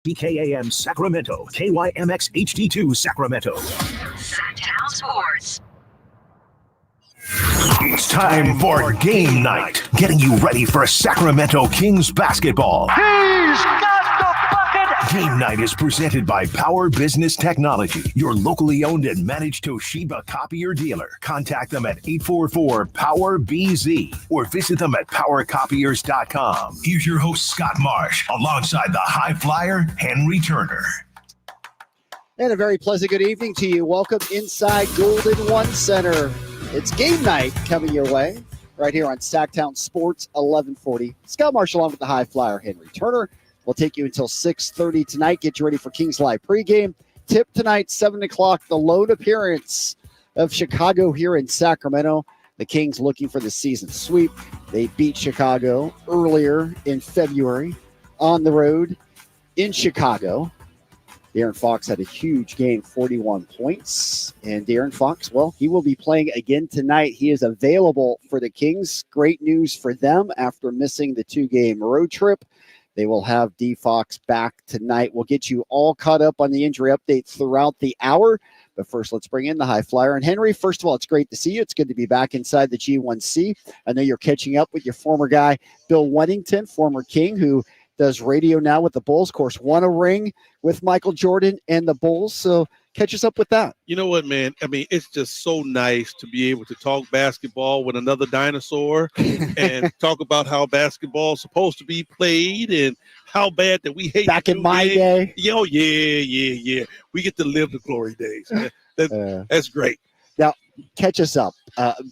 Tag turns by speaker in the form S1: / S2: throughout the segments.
S1: BKAM Sacramento, KYMX HD2 Sacramento.
S2: Sacktown Sports.
S1: It's time for game night, getting you ready for Sacramento Kings basketball.
S3: He's got the bucket!
S1: Game night is presented by Power Business Technology, your locally owned and managed Toshiba copier dealer. Contact them at 844-POWER-BZ or visit them at powercopiers.com. Here's your host, Scott Marsh, alongside the high flyer, Henry Turner.
S4: And a very pleasant good evening to you. Welcome inside Golden One Center. It's game night coming your way right here on Sacktown Sports 1140. Scott Marshall along with the high flyer, Henry Turner. We'll take you until 6:30 tonight. Get you ready for Kings Live pregame. Tip tonight, 7 o'clock, the lone appearance of Chicago here in Sacramento. The Kings looking for the season sweep. They beat Chicago earlier in February on the road in Chicago. De'Aaron Fox had a huge game, 41 points. And De'Aaron Fox, well, he will be playing again tonight. He is available for the Kings. Great news for them after missing the 2-game road trip. They will have D. Fox back tonight. We'll get you all caught up on the injury update throughout the hour. But first, let's bring in the high flyer. And Henry, first of all, it's great to see you. It's good to be back inside the G1C. I know you're catching up with your former guy, Bill Weddington, former King, who does radio now with the Bulls. Of course, won a ring with Michael Jordan and the Bulls. So catch us up with that.
S5: You know what, man? I mean, it's just so nice to be able to talk basketball with another dinosaur and talk about how basketball is supposed to be played and how bad that we hate.
S4: Back in my day.
S5: Oh, yeah. We get to live the glory days. That's great.
S4: Now, catch us up.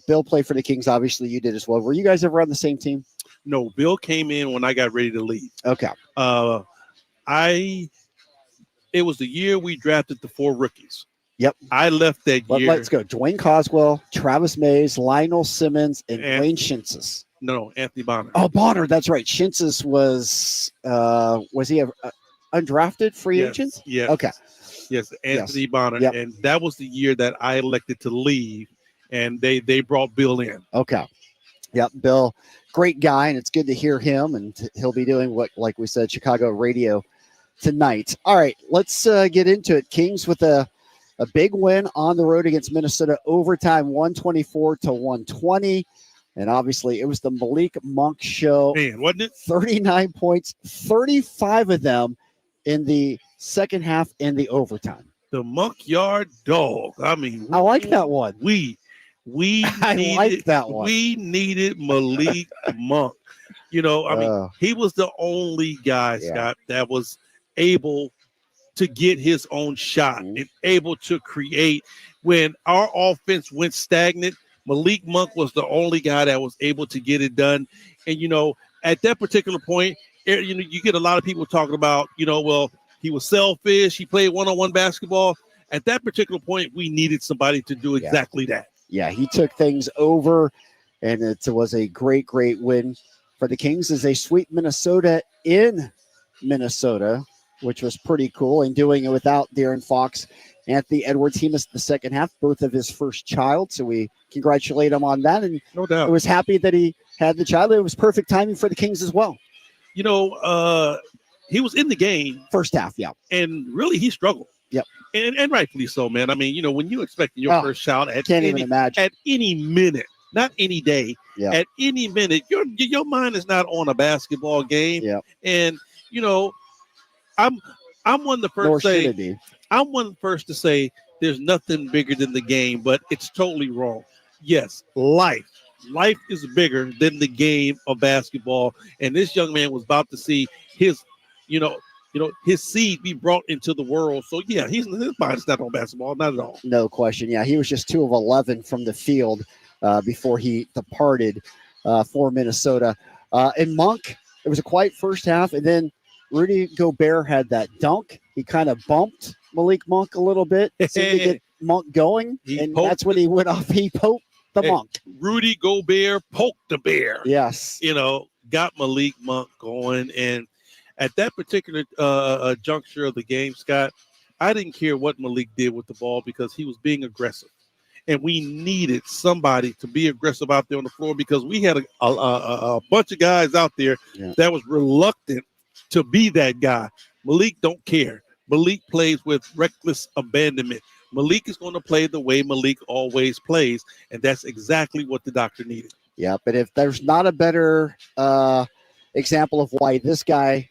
S4: Bill played for the Kings. Obviously, you did as well. Were you guys ever on the same team?
S5: No, Bill came in when I got ready to leave.
S4: Okay.
S5: It was the year we drafted the 4 rookies.
S4: Yep.
S5: I left that year.
S4: Let's go. Dwayne Coswell, Travis Mays, Lionel Simmons, and Dwayne Shintzes.
S5: No, Anthony Bonner.
S4: Oh, Bonner. That's right. Shintzes was he a undrafted free agent?
S5: Yes.
S4: Okay.
S5: Yes, Anthony Bonner.
S4: Yep.
S5: And that was the year that I elected to leave, and they brought Bill in.
S4: Okay. Yep, Bill, great guy, and it's good to hear him, and he'll be doing what, like we said, Chicago radio tonight. All right, let's get into it. Kings with a big win on the road against Minnesota, overtime 124-120, and obviously it was the Malik Monk show.
S5: Man, wasn't it?
S4: 39 points, 35 of them in the second half and the overtime.
S5: The Monk Yard Dog. I mean,
S4: I like that one.
S5: We needed Malik Monk. You know, I mean, he was the only guy, Scott, that was able to get his own shot and able to create. When our offense went stagnant, Malik Monk was the only guy that was able to get it done. And, you know, at that particular point, you know, you get a lot of people talking about, you know, well, he was selfish. He played one-on-one basketball. At that particular point, we needed somebody to do exactly that.
S4: Yeah, he took things over, and it was a great, great win for the Kings as they sweep Minnesota in Minnesota, which was pretty cool, and doing it without De'Aaron Fox. Anthony Edwards, he missed the second half, birth of his first child, so we congratulate him on that, and
S5: no doubt.
S4: I was happy that he had the child. It was perfect timing for the Kings as well.
S5: You know, he was in the game.
S4: First half, yeah.
S5: And really, he struggled.
S4: Yep.
S5: And rightfully so, man. I mean, you know, when you expect your first shot at any minute, not any day, at any minute, your mind is not on a basketball game.
S4: Yeah.
S5: And, you know, I'm one of the first to say there's nothing bigger than the game, but it's totally wrong. Yes, life is bigger than the game of basketball. And this young man was about to see his, his seed be brought into the world. So, yeah, his mind's not on basketball, not at all.
S4: No question. Yeah, he was just 2 of 11 from the field before he departed for Minnesota. And Monk, it was a quiet first half, and then Rudy Gobert had that dunk. He kind of bumped Malik Monk a little bit, seemed to get Monk going, that's when he went off. He poked the Monk.
S5: Rudy Gobert poked the bear.
S4: Yes.
S5: You know, got Malik Monk going, and at that particular juncture of the game, Scott, I didn't care what Malik did with the ball because he was being aggressive. And we needed somebody to be aggressive out there on the floor because we had a bunch of guys out there that was reluctant to be that guy. Malik don't care. Malik plays with reckless abandonment. Malik is going to play the way Malik always plays, and that's exactly what the doctor needed.
S4: Yeah, but if there's not a better example of why this guy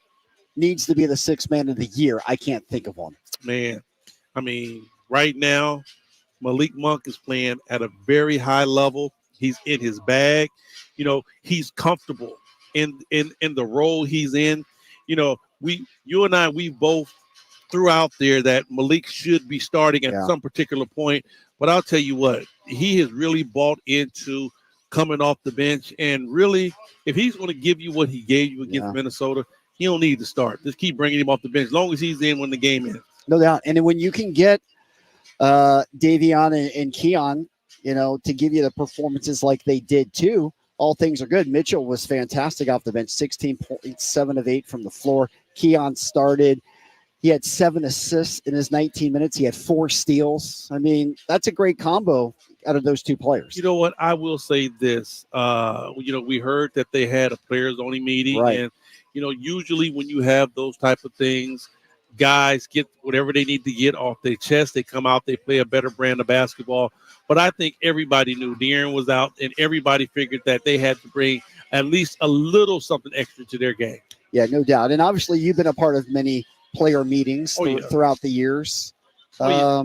S4: needs to be the sixth man of the year, I can't think of one.
S5: Man, I mean, right now, Malik Monk is playing at a very high level. He's in his bag. He's comfortable in the role he's in. You and I, we both threw out there that Malik should be starting at some particular point. But I'll tell you what, he has really bought into coming off the bench. And really, if he's going to give you what he gave you against Minnesota, he don't need to start. Just keep bringing him off the bench as long as he's in when the game ends.
S4: No doubt. And when you can get Davion and Keon, to give you the performances like they did too, all things are good. Mitchell was fantastic off the bench, 16 points, 7 of 8 from the floor. Keon started. He had 7 assists in his 19 minutes. He had 4 steals. I mean, that's a great combo out of those two players.
S5: You know what? I will say this. We heard that they had a players-only meeting.
S4: Right.
S5: And, usually when you have those type of things, guys get whatever they need to get off their chest. They come out, they play a better brand of basketball. But I think everybody knew De'Aaron was out, and everybody figured that they had to bring at least a little something extra to their game.
S4: Yeah, no doubt. And obviously you've been a part of many player meetings throughout the years. Are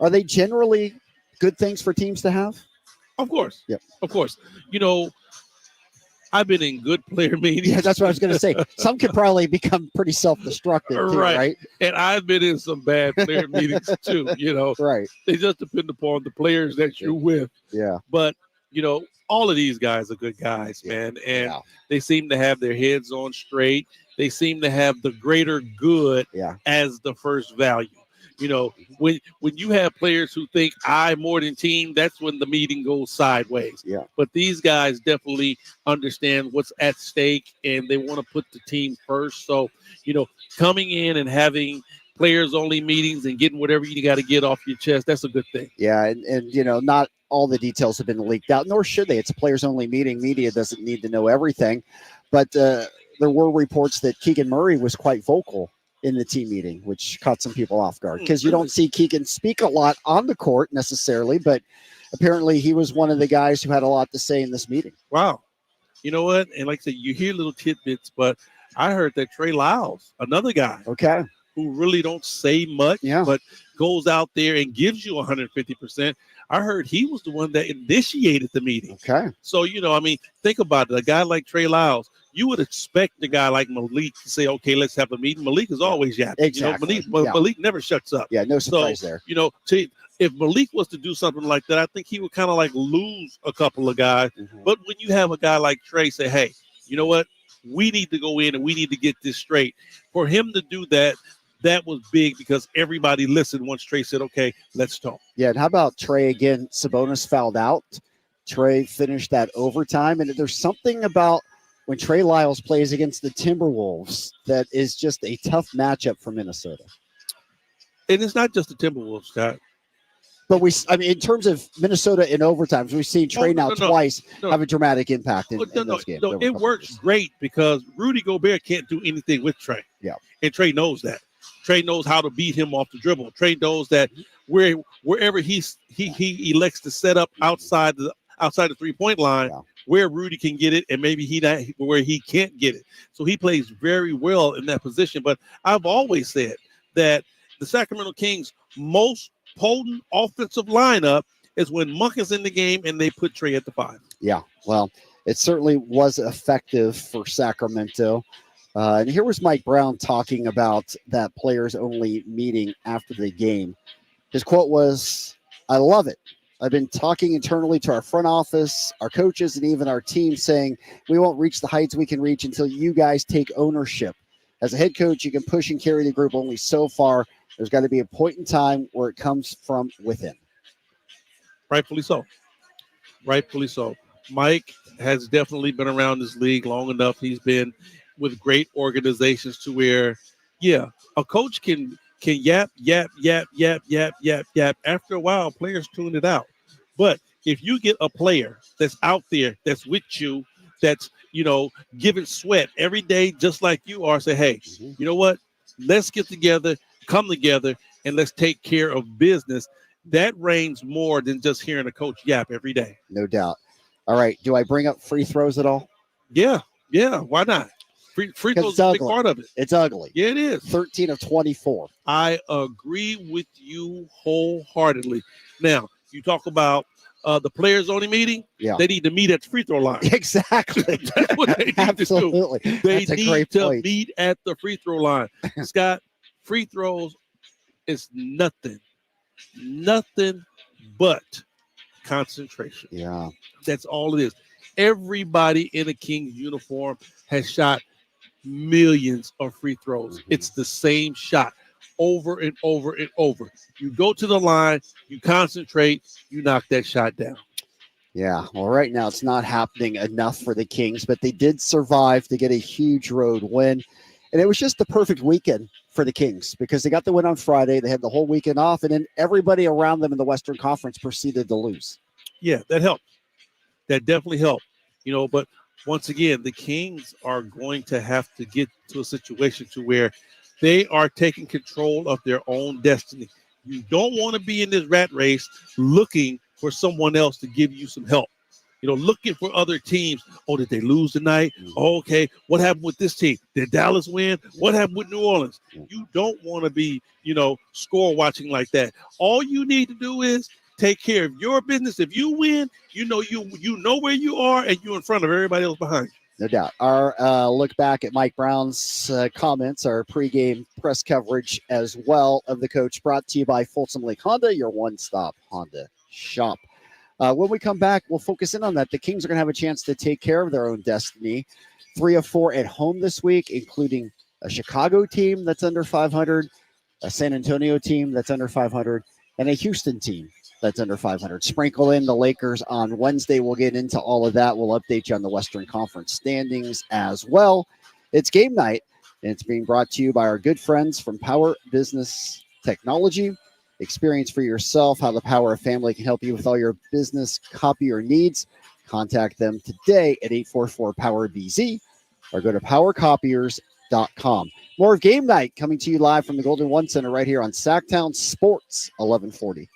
S4: they generally good things for teams to have?
S5: Of course.
S4: Yep.
S5: Of course. I've been in good player meetings.
S4: Yeah, that's what I was going to say. Some could probably become pretty self-destructive too, right?
S5: And I've been in some bad player meetings too,
S4: Right.
S5: They just depend upon the players that you're with.
S4: Yeah.
S5: But, all of these guys are good guys, man. And they seem to have their heads on straight. They seem to have the greater good as the first value. When you have players who think I more than team, that's when the meeting goes sideways.
S4: Yeah.
S5: But these guys definitely understand what's at stake, and they want to put the team first. So, coming in and having players only meetings and getting whatever you got to get off your chest, that's a good thing.
S4: Yeah. And not all the details have been leaked out, nor should they. It's a players only meeting. Media doesn't need to know everything. But there were reports that Keegan Murray was quite vocal in the team meeting, which caught some people off guard because you don't see Keegan speak a lot on the court necessarily, but apparently he was one of the guys who had a lot to say in this meeting.
S5: Wow. You know what? And like I said, you hear little tidbits, but I heard that Trey Lyles, another guy, who really don't say much, but goes out there and gives you 150%. I heard he was the one that initiated the meeting.
S4: Okay.
S5: So, think about it. A guy like Trey Lyles, you would expect a guy like Malik to say, okay, let's have a meeting. Malik is always yapping.
S4: Exactly.
S5: Malik never shuts up.
S4: Yeah, no surprise there.
S5: If Malik was to do something like that, I think he would kind of like lose a couple of guys. Mm-hmm. But when you have a guy like Trey say, hey, you know what? We need to go in and we need to get this straight. For him to do that, that was big because everybody listened once Trey said, okay, let's talk.
S4: Yeah, and how about Trey again? Sabonis fouled out. Trey finished that overtime. And there's something about when Trey Lyles plays against the Timberwolves that is just a tough matchup for Minnesota.
S5: And it's not just the Timberwolves, Scott.
S4: But in terms of Minnesota in overtimes, we've seen Trey twice have a dramatic impact in those games.
S5: No, it works great because Rudy Gobert can't do anything with Trey.
S4: Yeah.
S5: And Trey knows that. Trey knows how to beat him off the dribble. Trey knows that wherever he elects to set up outside the 3-point line, where Rudy can get it, and maybe where he can't get it. So he plays very well in that position. But I've always said that the Sacramento Kings' most potent offensive lineup is when Monk is in the game and they put Trey at the 5.
S4: Yeah, well, it certainly was effective for Sacramento. And here was Mike Brown talking about that players-only meeting after the game. His quote was, "I love it. I've been talking internally to our front office, our coaches, and even our team saying we won't reach the heights we can reach until you guys take ownership. As a head coach, you can push and carry the group only so far. There's got to be a point in time where it comes from within."
S5: Rightfully so. Rightfully so. Mike has definitely been around this league long enough. He's been with great organizations to where, a coach can yap. After a while, players tune it out. But if you get a player that's out there, that's with you, that's, giving sweat every day, just like you are, say, hey, you know what? Let's get together, come together, and let's take care of business. That reigns more than just hearing a coach yap every day.
S4: No doubt. All right. Do I bring up free throws at all?
S5: Yeah. Why not? Free throws is a big part of it.
S4: It's ugly.
S5: Yeah, it is.
S4: 13 of 24.
S5: I agree with you wholeheartedly. Now, you talk about the players only meeting.
S4: Yeah.
S5: They need to meet at the free throw line.
S4: Exactly.
S5: That's what they need
S4: Absolutely.
S5: to do. They
S4: That's a
S5: need
S4: great
S5: to
S4: point.
S5: meet at the free throw line. Scott, free throws is nothing but concentration.
S4: Yeah.
S5: That's all it is. Everybody in a Kings uniform has shot millions of free throws. It's the same shot over and over and over. You go to the line, you concentrate, you knock that shot down.
S4: Yeah. Well, right now it's not happening enough for the Kings, but they did survive to get a huge road win. And it was just the perfect weekend for the Kings because they got the win on Friday. They had the whole weekend off, and then everybody around them in the Western Conference proceeded to lose.
S5: Yeah, that helped. That definitely helped. But once again, the Kings are going to have to get to a situation to where they are taking control of their own destiny. You don't want to be in this rat race looking for someone else to give you some help. Looking for other teams. Oh, did they lose tonight? Oh, okay. What happened with this team? Did Dallas win? What happened with New Orleans? You don't want to be, score watching like that. All you need to do is take care of your business. If you win, you know where you are, and you're in front of everybody else behind you.
S4: No doubt. Our look back at Mike Brown's comments, our pregame press coverage as well of the coach, brought to you by Folsom Lake Honda, your one-stop Honda shop. When we come back, we'll focus in on that. The Kings are going to have a chance to take care of their own destiny. 3 of 4 at home this week, including a Chicago team that's under 500, a San Antonio team that's under 500, and a Houston team that's under 500. Sprinkle in the Lakers on Wednesday. We'll get into all of that. We'll update you on the Western Conference standings as well. It's game night, and it's being brought to you by our good friends from Power Business Technology. Experience for yourself how the Power of Family can help you with all your business copier needs. Contact them today at 844-POWER-BZ or go to powercopiers.com. More of Game Night coming to you live from the Golden One Center right here on Sacktown Sports 1140.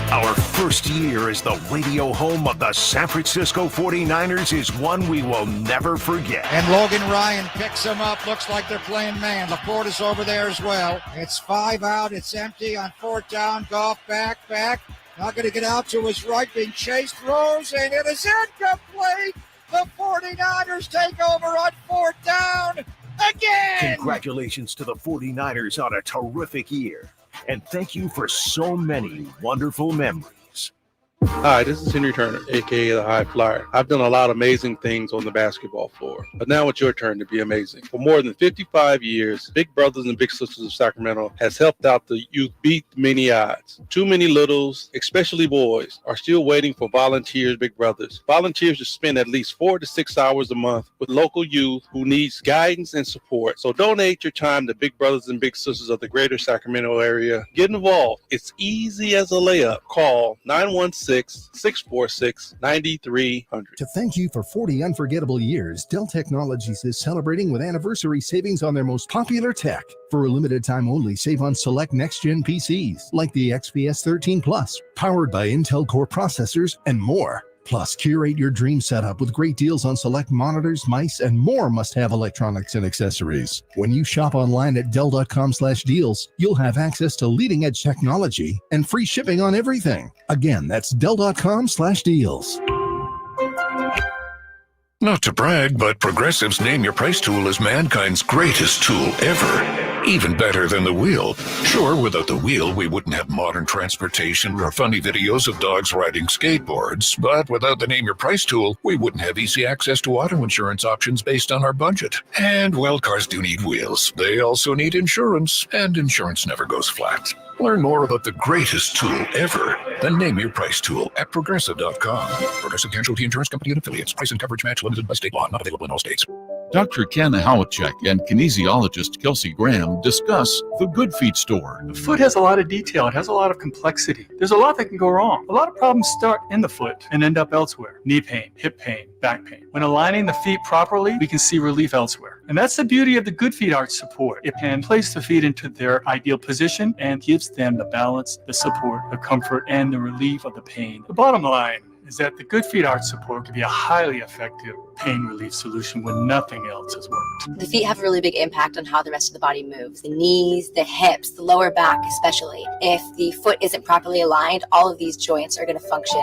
S1: Our first year as the radio home of the San Francisco 49ers is one we will never forget.
S6: And Logan Ryan picks him up. Looks like they're playing man. Laporta's over there as well. It's 5 out. It's empty on 4th down. Goff back. Not going to get out to his right. Being chased. Throws, and it is incomplete. The 49ers take over on 4th down again.
S1: Congratulations to the 49ers on a terrific year. And thank you for so many wonderful memories.
S5: Hi, this is Henry Turner, a.k.a. the High Flyer. I've done a lot of amazing things on the basketball floor, but now it's your turn to be amazing. For more than 55 years, Big Brothers and Big Sisters of Sacramento has helped out the youth beat many odds. Too many littles, especially boys, are still waiting for volunteers, Big Brothers. Volunteers should spend at least 4 to 6 hours a month with local youth who needs guidance and support. So donate your time to Big Brothers and Big Sisters of the greater Sacramento area. Get involved. It's easy as a layup. Call 916-646-9300.
S7: To thank you for 40 unforgettable years, Dell Technologies is celebrating with anniversary savings on their most popular tech. For a limited time only, save on select next-gen PCs like the XPS 13 Plus, powered by Intel Core processors and more. Plus, curate your dream setup with great deals on select monitors, mice, and more must-have electronics and accessories. When you shop online at Dell.com/deals, you'll have access to leading-edge technology and free shipping on everything. Again, that's Dell.com/deals.
S8: Not to brag, but Progressive's Name Your Price tool is mankind's greatest tool ever. Even better than the wheel. Sure, without the wheel, we wouldn't have modern transportation or funny videos of dogs riding skateboards. But without the Name Your Price tool, we wouldn't have easy access to auto insurance options based on our budget. And, well, cars do need wheels. They also need insurance, and insurance never goes flat. Learn more about the greatest tool ever, the Name Your Price tool at Progressive.com. Progressive Casualty Insurance Company and Affiliates. Price and coverage match limited by state law. Not available in all states.
S9: Dr. Ken Howachek and kinesiologist Kelsey Graham discuss the Good Feet store.
S10: The foot has a lot of detail. It has a lot of complexity. There's a lot that can go wrong. A lot of problems start in the foot and end up elsewhere. Knee pain, hip pain, back pain. When aligning the feet properly, we can see relief elsewhere. And that's the beauty of the Good Feet arch support. It can place the feet into their ideal position and gives them the balance, the support, the comfort, and the relief of the pain. The bottom line is that the Good Feet arch support can be a highly effective pain relief solution when nothing else has worked.
S11: The feet have a really big impact on how the rest of the body moves. The knees, the hips, the lower back especially. If the foot isn't properly aligned, all of these joints are going to function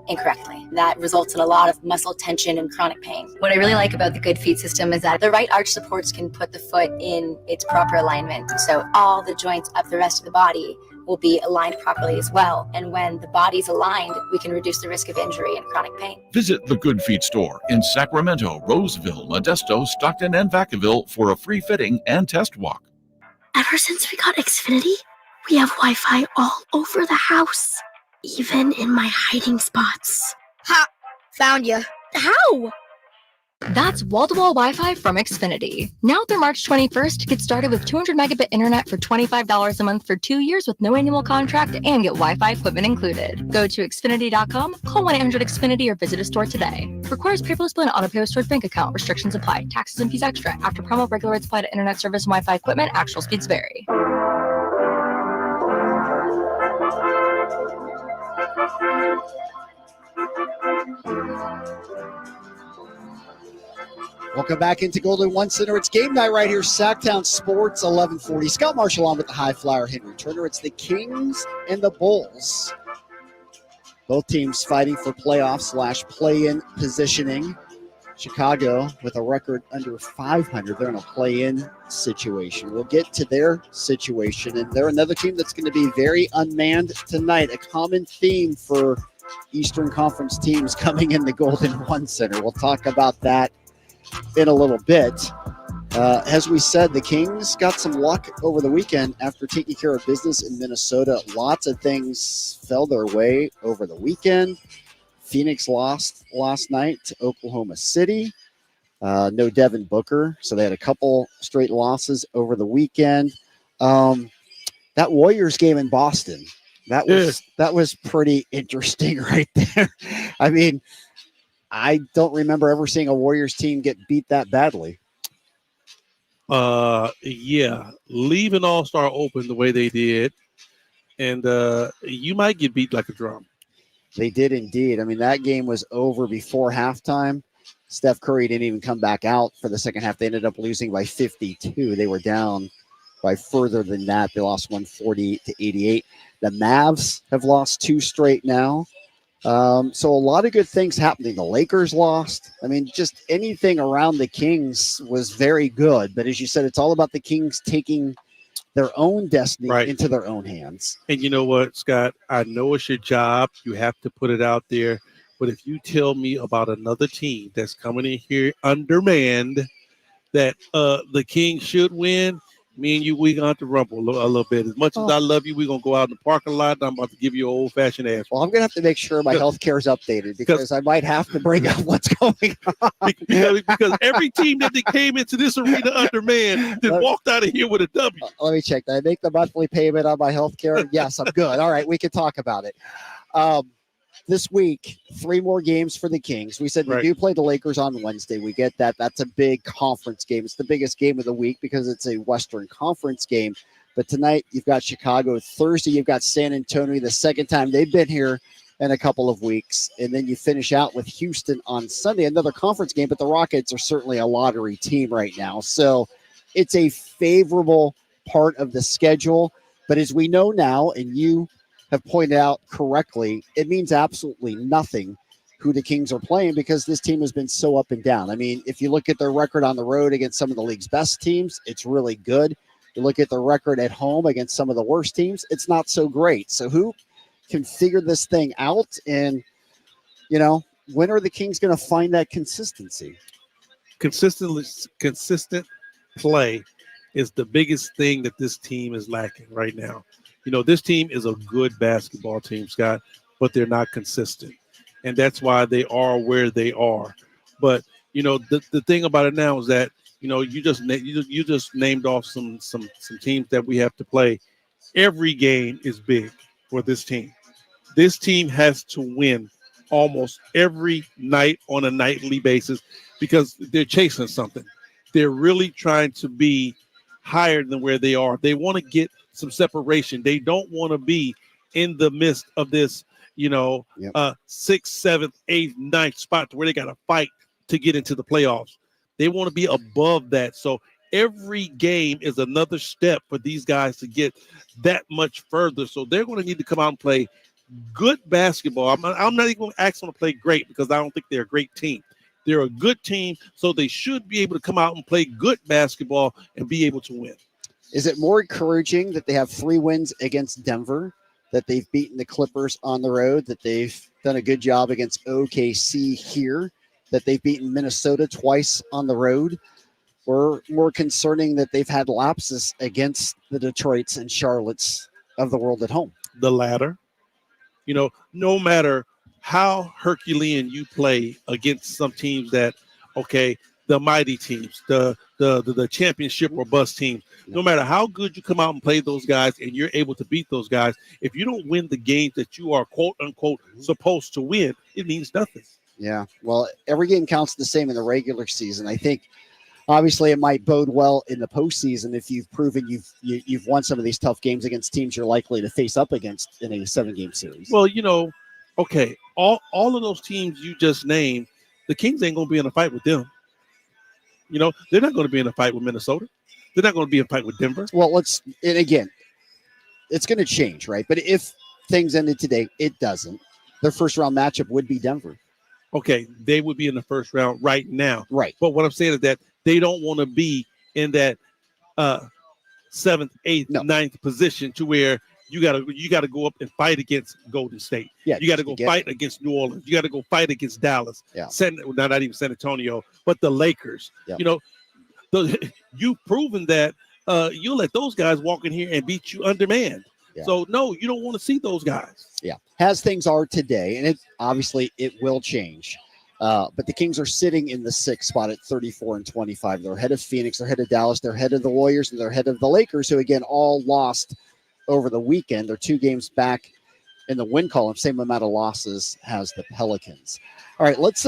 S11: incorrectly. That results in a lot of muscle tension and chronic pain. What I really like about the Good Feet system is that the right arch supports can put the foot in its proper alignment. So all the joints of the rest of the body will be aligned properly as well. And when the body's aligned, we can reduce the risk of injury and chronic pain.
S9: Visit the Good Feet store in Sacramento, Roseville, Modesto, Stockton, and Vacaville for a free fitting and test walk.
S12: Ever since we got Xfinity, we have Wi-Fi all over the house, even in my hiding spots.
S13: Ha! Found you.
S12: How?
S14: That's wall-to-wall Wi-Fi from Xfinity. Now through March 21st, get started with 200 megabit internet for $25 a month for 2 years with no annual contract and get Wi-Fi equipment included. Go to Xfinity.com, call 1-800-XFINITY or visit a store today. Requires paperless bill and auto-pay with stored bank account. Restrictions apply. Taxes and fees extra. After promo, regular rates apply to internet service and Wi-Fi equipment. Actual speeds vary.
S4: Welcome back into Golden One Center. It's game night right here, Sacktown Sports 1140. Scott Marshall on with the high flyer, Henry Turner. It's the Kings and the Bulls. Both teams fighting for playoff / play-in positioning. Chicago with a record under 500. They're in a play-in situation. We'll get to their situation, and they're another team that's going to be very unmanned tonight. A common theme for Eastern Conference teams coming in the Golden One Center. We'll talk about that in a little bit. As we said, the Kings got some luck over the weekend after taking care of business in Minnesota. Lots of things fell their way over the weekend. Phoenix lost last night to Oklahoma City. No Devin Booker, so they had a couple straight losses over the weekend. That Warriors game in Boston, that was pretty interesting right there. I mean, I don't remember ever seeing a Warriors team get beat that badly.
S5: Yeah, leave an all-star open the way they did, and you might get beat like a drum.
S4: They did indeed. I mean, that game was over before halftime. Steph Curry didn't even come back out for the second half. They ended up losing by 52. They were down by further than that. They lost 140-88. The Mavs have lost 2 straight now. So a lot of good things happening. The Lakers lost. I mean, just anything around the Kings was very good. But as you said, it's all about the Kings taking their own destiny into their own hands.
S5: And you know what, Scott? I know it's your job. You have to put it out there. But if you tell me about another team that's coming in here undermanned that the Kings should win, me and you, we're going to have to rumble a little bit. As much as I love you, we're going to go out in the parking lot, and I'm about to give you an old-fashioned ass.
S4: Well, I'm going to have to make sure my health care is updated because I might have to bring up what's going on.
S5: Because every team that they came into this arena undermanned then walked out of here with a W.
S4: Let me check. Did I make the monthly payment on my health care? Yes, I'm good. All right, we can talk about it. This week, 3 more games for the Kings. We said we do play the Lakers on Wednesday. We get that. That's a big conference game. It's the biggest game of the week because it's a Western Conference game. But tonight, you've got Chicago. Thursday, you've got San Antonio. The second time they've been here in a couple of weeks. And then you finish out with Houston on Sunday, another conference game. But the Rockets are certainly a lottery team right now. So it's a favorable part of the schedule. But as we know now, and you have pointed out correctly, it means absolutely nothing who the Kings are playing because this team has been so up and down. I mean, if you look at their record on the road against some of the league's best teams, it's really good. You look at the record at home against some of the worst teams, it's not so great. So who can figure this thing out? And, you know, when are the Kings going to find that consistency?
S5: Consistent play is the biggest thing that this team is lacking right now. You know, this team is a good basketball team, Scott, but they're not consistent. And that's why they are where they are. But The thing about it now is that you just named off some teams that we have to play. Every game is big for this team. This team has to win almost every night on a nightly basis because they're chasing something. They're really trying to be higher than where they are. They want to get some separation. They don't want to be in the midst of this, 6th, 7th, 8th, 9th spot to where they got to fight to get into the playoffs. They want to be above that. So every game is another step for these guys to get that much further. So they're going to need to come out and play good basketball. I'm not even going to ask them to play great because I don't think they're a great team. They're a good team, so they should be able to come out and play good basketball and be able to win.
S4: Is it more encouraging that they have 3 wins against Denver, that they've beaten the Clippers on the road, that they've done a good job against OKC here, that they've beaten Minnesota twice on the road, or more concerning that they've had lapses against the Detroits and Charlottes of the world at home?
S5: The latter. No matter how Herculean you play against some teams that, the mighty teams, the championship or bust teams, no matter how good you come out and play those guys and you're able to beat those guys, if you don't win the games that you are quote unquote supposed to win, it means nothing.
S4: Yeah. Well, every game counts the same in the regular season. I think obviously it might bode well in the postseason if you've proven you've won some of these tough games against teams you're likely to face up against in a 7-game series.
S5: Well, all of those teams you just named, the Kings ain't going to be in a fight with them. They're not going to be in a fight with Minnesota. They're not going to be in a fight with Denver.
S4: Well, and again, it's going to change, right? But if things ended today, it doesn't. Their first round matchup would be Denver.
S5: Okay, they would be in the first round right now.
S4: Right.
S5: But what I'm saying is that they don't want to be in that 7th, 8th, 9th position to where you gotta go up and fight against Golden State.
S4: Yeah,
S5: you got to go fight against New Orleans. You got to go fight against Dallas.
S4: Yeah.
S5: Not even San Antonio, but the Lakers.
S4: Yeah.
S5: You've proven that you'll let those guys walk in here and beat you undermanned. Yeah. So no, you don't want to see those guys.
S4: Yeah. As things are today, and it will change. But the Kings are sitting in the 6th spot at 34-25. They're ahead of Phoenix, they're ahead of Dallas, they're ahead of the Warriors, and they're ahead of the Lakers, who again all lost over the weekend. They're 2 games back in the win column. Same amount of losses as the Pelicans. All right, let's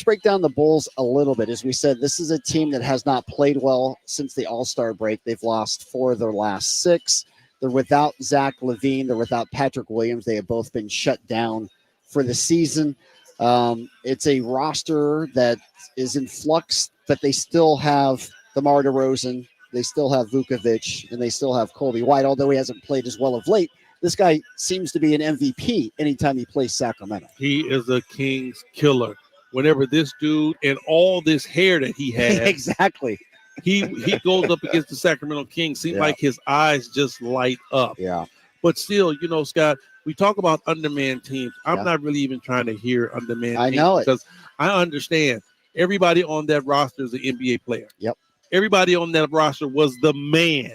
S4: break down the Bulls a little bit. As we said, this is a team that has not played well since the All-Star break. They've lost 4 of their last 6. They're without Zach LaVine. They're without Patrick Williams. They have both been shut down for the season. It's a roster that is in flux, but they still have DeMar DeRozan. They still have Vukovic, and they still have Kobe White, although he hasn't played as well of late. This guy seems to be an MVP anytime he plays Sacramento.
S5: He is a Kings killer. Whenever this dude and all this hair that he has,
S4: exactly,
S5: he goes up against the Sacramento Kings, seems like his eyes just light up.
S4: Yeah.
S5: But still, Scott, we talk about undermanned teams. I'm not really even trying to hear undermanned teams.
S4: I know it.
S5: Because I understand everybody on that roster is an NBA player.
S4: Yep.
S5: Everybody on that roster was the man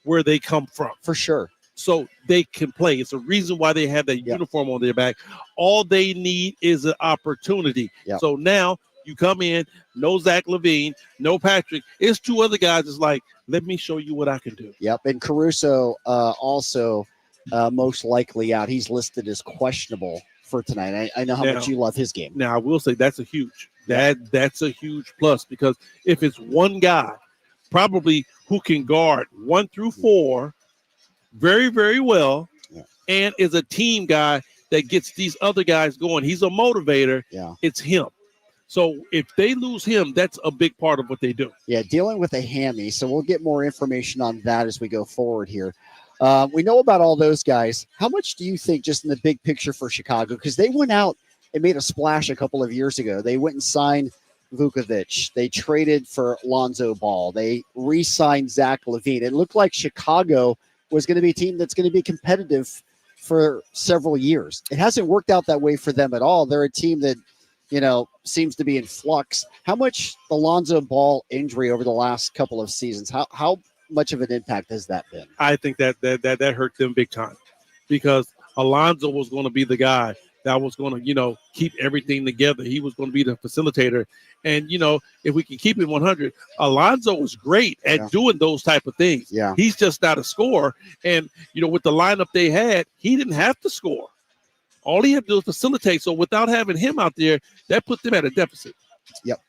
S5: where they come from.
S4: For sure.
S5: So they can play. It's a reason why they have that uniform on their back. All they need is an opportunity.
S4: Yep.
S5: So now you come in, no Zach LaVine, no Patrick. It's 2 other guys. It's like, let me show you what I can do.
S4: Yep. And Caruso also most likely out. He's listed as questionable for tonight. I know how much you love his game.
S5: Now, I will say that's a huge plus, because if it's one guy probably who can guard 1 through 4 very, very well and is a team guy that gets these other guys going, he's a motivator.
S4: Yeah.
S5: It's him. So if they lose him, that's a big part of what they do.
S4: Yeah, dealing with a hammy. So we'll get more information on that as we go forward here. We know about all those guys. How much do you think just in the big picture for Chicago? Because they went out and made a splash a couple of years ago. They went and signed Vukovic. They traded for Lonzo Ball. They re-signed Zach LaVine. It looked like Chicago was going to be a team that's going to be competitive for several years. It hasn't worked out that way for them at all. They're a team that, seems to be in flux. How much the Lonzo Ball injury over the last couple of seasons, how much of an impact has that been?
S5: I think that hurt them big time, because Alonzo was going to be the guy that was going to, keep everything together. He was going to be the facilitator. And, if we can keep it 100, Alonzo was great at doing those type of things.
S4: Yeah.
S5: He's just not a scorer. And, with the lineup they had, he didn't have to score. All he had to do was facilitate. So without having him out there, that put them at a deficit.
S4: Yep.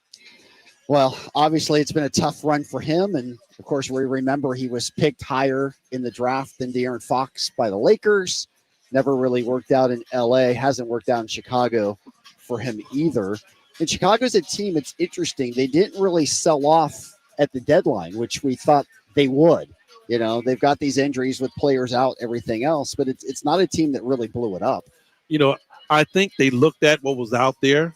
S4: Well, obviously it's been a tough run for him. And, of course, we remember he was picked higher in the draft than De'Aaron Fox by the Lakers. Never really worked out in L.A., hasn't worked out in Chicago for him either. And Chicago's a team, it's interesting. They didn't really sell off at the deadline, which we thought they would. They've got these injuries with players out, everything else, but it's not a team that really blew it up.
S5: I think they looked at what was out there,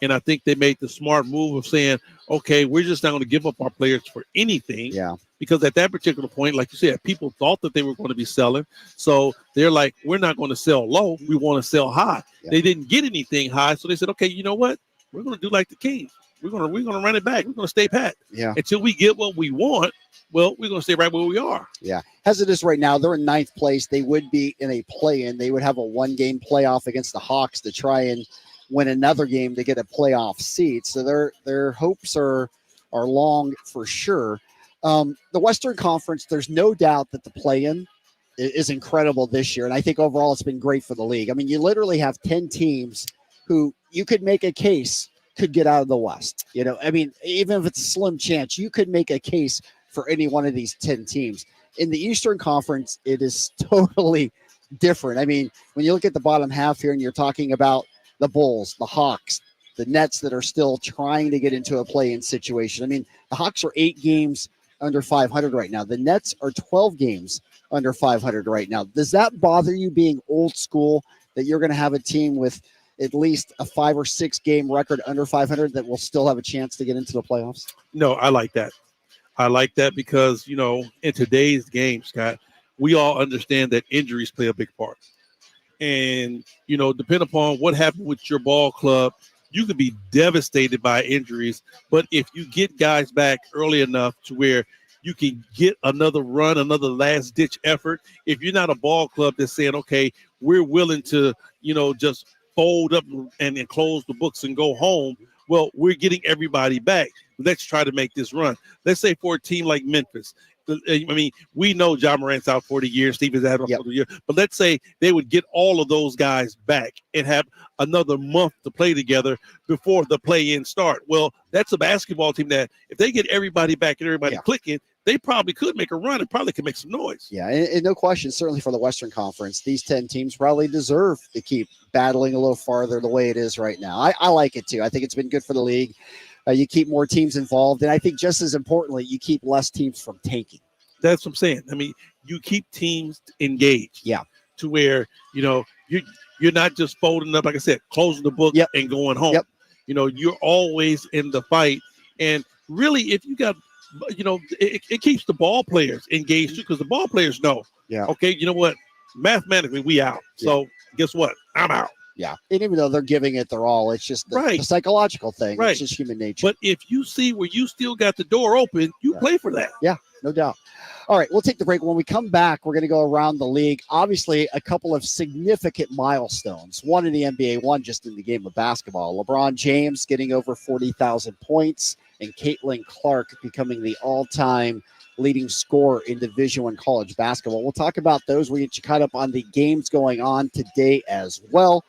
S5: and I think they made the smart move of saying, okay, we're just not going to give up our players for anything.
S4: Yeah.
S5: Because at that particular point, like you said, people thought that they were going to be selling. So they're like, we're not going to sell low. We want to sell high. Yeah. They didn't get anything high. So they said, okay, you know what? We're going to do like the Kings. We're going to run it back. We're going to stay pat.
S4: Yeah.
S5: Until we get what we want, well, we're going to stay right where we are.
S4: Yeah. As it is right now, they're in 9th place. They would be in a play-in. They would have a 1-game playoff against the Hawks to try and win another game to get a playoff seat. So their hopes are long for sure. The Western Conference, there's no doubt that the play-in is incredible this year. And I think overall it's been great for the league. I mean, you literally have 10 teams who you could make a case could get out of the West. Even if it's a slim chance, you could make a case for any one of these 10 teams. In the Eastern Conference, it is totally different. I mean, when you look at the bottom half here and you're talking about the Bulls, the Hawks, the Nets that are still trying to get into a play-in situation. I mean, the Hawks are 8 games under 500 right now. The Nets are 12 games under 500 right now. Does that bother you being old school that you're going to have a team with at least a 5 or 6 game record under 500 that will still have a chance to get into the playoffs?
S5: No, I like that. I like that because, in today's game, Scott, we all understand that injuries play a big part. And, depending upon what happened with your ball club, you could be devastated by injuries. But if you get guys back early enough to where you can get another run, another last-ditch effort, if you're not a ball club that's saying, okay, we're willing to, just fold up and close the books and go home, well, we're getting everybody back. Let's try to make this run. Let's say for a team like Memphis, I mean, we know John Morant's out for the year, Stevens out for the year, but let's say they would get all of those guys back and have another month to play together before the play-in start. Well, that's a basketball team that if they get everybody back and everybody clicking, they probably could make a run and probably could make some noise.
S4: Yeah, and no question, certainly for the Western Conference, these 10 teams probably deserve to keep battling a little farther the way it is right now. I like it too. I think it's been good for the league. You keep more teams involved, and I think just as importantly, you keep less teams from tanking.
S5: That's what I'm saying. I mean, you keep teams engaged.
S4: Yeah.
S5: To where, you're not just folding up, like I said, closing the book and going home.
S4: Yep.
S5: You're always in the fight. And really, if you got, it keeps the ball players engaged too, because the ball players know, okay, you know what? Mathematically, we out. So guess what? I'm out.
S4: Yeah. And even though they're giving it their all, it's just the psychological thing.
S5: Right.
S4: It's just human nature.
S5: But if you see where you still got the door open, you play for that.
S4: Yeah, no doubt. All right, we'll take the break. When we come back, we're going to go around the league. Obviously, a couple of significant milestones. One in the NBA, one just in the game of basketball. LeBron James getting over 40,000 points, and Caitlin Clark becoming the all-time leading scorer in Division I college basketball. We'll talk about those. We'll get you caught up on the games going on today as well.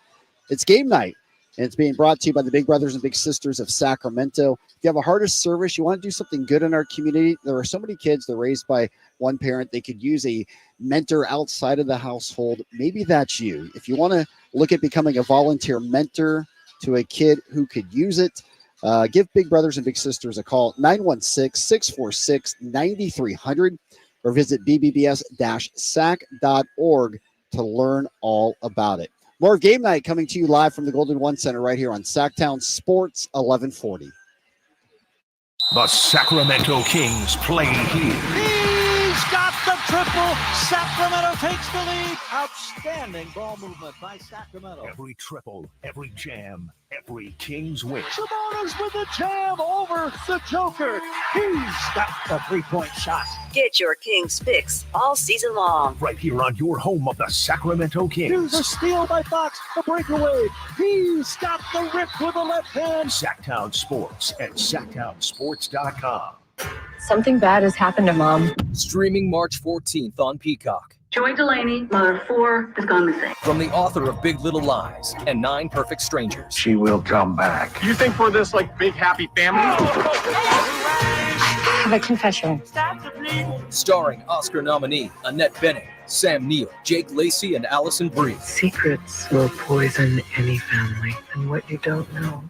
S4: It's game night, and it's being brought to you by the Big Brothers and Big Sisters of Sacramento. If you have a heart of service, you want to do something good in our community, there are so many kids that are raised by one parent. They could use a mentor outside of the household. Maybe that's you. If you want to look at becoming a volunteer mentor to a kid who could use it, give Big Brothers and Big Sisters a call, 916-646-9300, or visit bbbs-sac.org to learn all about it. More game night coming to you live from the Golden One Center right here on Sacktown Sports 1140.
S1: The Sacramento Kings play here.
S3: He's got the triple triple. Sacramento takes the lead. Outstanding ball movement by Sacramento.
S1: Every triple, every jam, every Kings win.
S3: Sabonis with a jam over the Joker. He's got the three-point shot.
S2: Get your Kings fix all season long.
S1: Right here on your home of the Sacramento Kings.
S3: Here's a steal by Fox. The breakaway. He's got the rip with the left hand.
S1: Sacktown Sports at sacktownsports.com.
S15: Something bad has happened to Mom.
S16: Streaming March 14th on Peacock.
S15: Joy Delaney, mother 4, has gone missing.
S16: From the author of Big Little Lies and 9 Perfect Strangers.
S17: She will come back.
S18: You think we're this big happy family?
S15: I have a confession.
S16: Starring Oscar nominee Annette Bening, Sam Neill, Jake Lacey, and Allison Brie.
S19: Secrets will poison any family, and what you don't know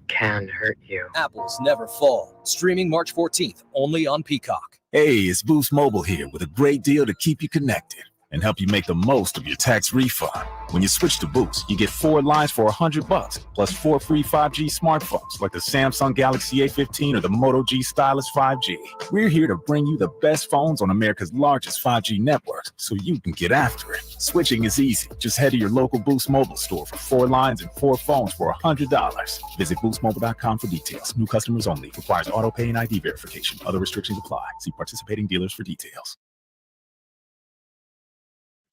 S19: can hurt you.
S16: Apples Never Fall. Streaming March 14th, only on Peacock.
S20: Hey, it's Boost Mobile here with a great deal to keep you connected and help you make the most of your tax refund. When you switch to Boost, you get 4 lines for $100, plus 4 free 5G smartphones like the Samsung Galaxy A15 or the Moto G Stylus 5G. We're here to bring you the best phones on America's largest 5G network, so you can get after it. Switching is easy. Just head to your local Boost Mobile store for 4 lines and 4 phones for $100. Visit boostmobile.com for details. New customers only. Requires auto pay and ID verification. Other restrictions apply. See participating dealers for details.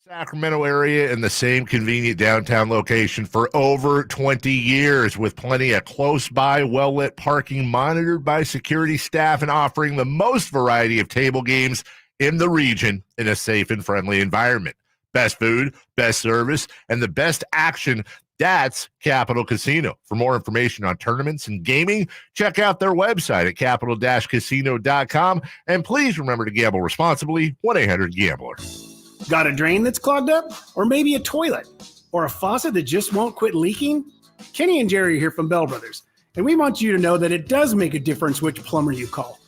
S21: Sacramento area in the same convenient downtown location for over 20 years, with plenty of close by, well-lit parking monitored by security staff and offering the most variety of table games in the region in a safe and friendly environment. Best food, best service, and the best action. That's Capital Casino. For more information on tournaments and gaming, check out their website at capital-casino.com. And please remember to gamble responsibly. 1-800-GAMBLER.
S22: Got a drain that's clogged up? Or maybe a toilet? Or a faucet that just won't quit leaking? Kenny and Jerry are here from Bell Brothers, and we want you to know that it does make a difference which plumber you call.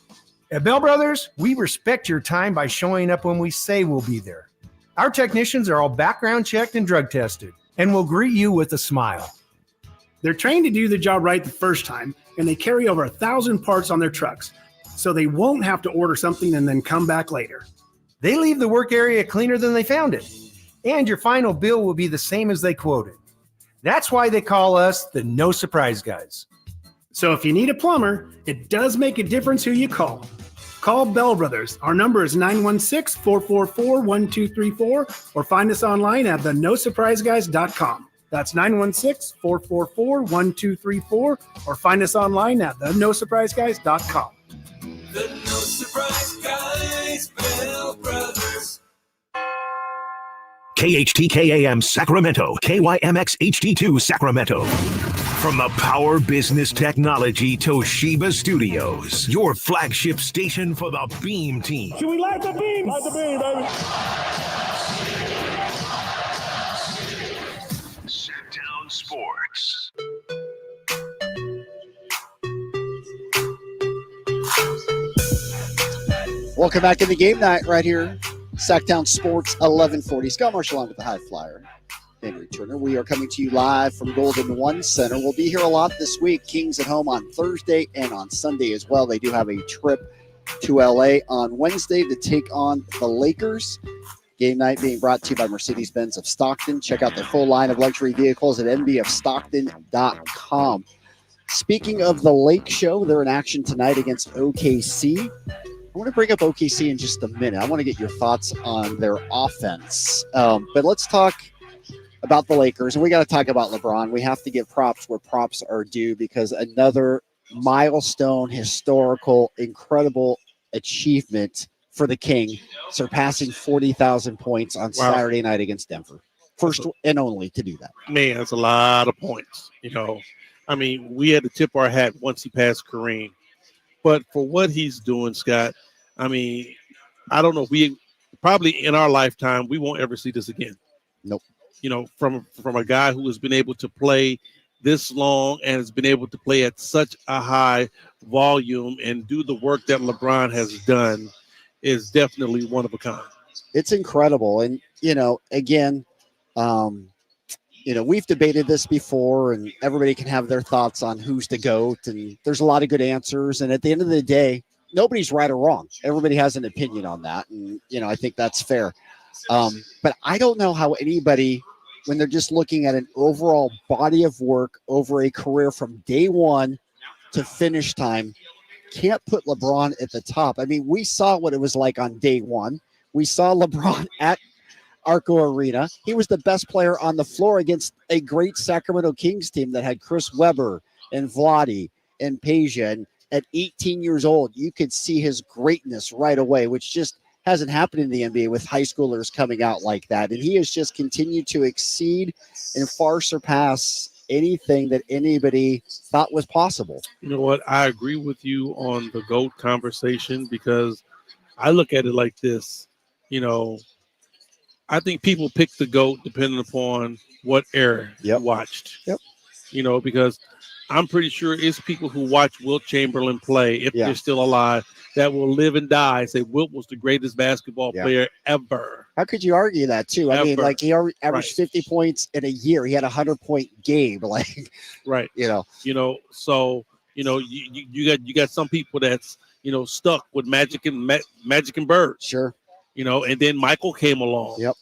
S23: At Bell Brothers, we respect your time by showing up when we say we'll be there. Our technicians are all background checked and drug tested, and will greet you with a smile.
S22: They're trained to do the job right the first time, and they carry over 1,000 parts on their trucks, so they won't have to order something and then come back later.
S23: They leave the work area cleaner than they found it, and your final bill will be the same as they quoted. That's why they call us the No Surprise Guys.
S22: So if you need a plumber, it does make a difference who you call. Call Bell Brothers. Our number is 916-444-1234, or find us online at thenosurpriseguys.com. That's 916-444-1234, or find us online at thenosurpriseguys.com.
S24: The No Surprise Guys, Bell Brothers.
S1: KHTKAM Sacramento, KYMX HD2 Sacramento. From the Power Business Technology Toshiba Studios, your flagship station for the Beam team.
S3: Should we light the beam? Light the beam, baby.
S1: Sacktown Sports.
S4: Welcome back into game night right here. Sacktown Sports 1140. Scott Marshall on with the High Flyer. Henry Turner. We are coming to you live from Golden One Center. We'll be here a lot this week. Kings at home on Thursday and on Sunday as well. They do have a trip to LA on Wednesday to take on the Lakers. Game night being brought to you by Mercedes-Benz of Stockton. Check out their full line of luxury vehicles at nbofstockton.com. Speaking of the Lake Show, they're in action tonight against OKC. I want to bring up OKC in just a minute. I want to get your thoughts on their offense. But let's talk about the Lakers. And we got to talk about LeBron. We have to give props where props are due, because another milestone, historical, incredible achievement for the King, surpassing 40,000 points on Saturday night against Denver. First and only to do that.
S5: Man, that's a lot of points. I mean, we had to tip our hat once he passed Kareem. But for what he's doing, Scott, I mean, I don't know. We probably in our lifetime, we won't ever see this again.
S4: Nope.
S5: From a guy who has been able to play this long and has been able to play at such a high volume and do the work that LeBron has done is definitely one of a kind.
S4: It's incredible. And, again, we've debated this before, and everybody can have their thoughts on who's the GOAT, and there's a lot of good answers. And at the end of the day, nobody's right or wrong. Everybody has an opinion on that. And, I think that's fair. But I don't know how anybody, when they're just looking at an overall body of work over a career from day one to finish time, can't put LeBron at the top. I mean, we saw what it was like on day one. We saw LeBron at Arco Arena. He was the best player on the floor against a great Sacramento Kings team that had Chris Webber and Vlade and Peja. And at 18 years old, you could see his greatness right away, which just hasn't happened in the NBA with high schoolers coming out like that. And he has just continued to exceed and far surpass anything that anybody thought was possible.
S5: You know what? I agree with you on the GOAT conversation because I look at it like this. I think people pick the GOAT depending upon what era you watched.
S4: Yep.
S5: Because I'm pretty sure it's people who watch Wilt Chamberlain play, if they're still alive, that will live and die and say Wilt was the greatest basketball player ever.
S4: How could you argue that too? I mean, like he averaged 50 points in a year. He had a 100-point game.
S5: Right. So you got some people that's stuck with Magic and Bird.
S4: Sure.
S5: And then Michael came along.
S4: Yep.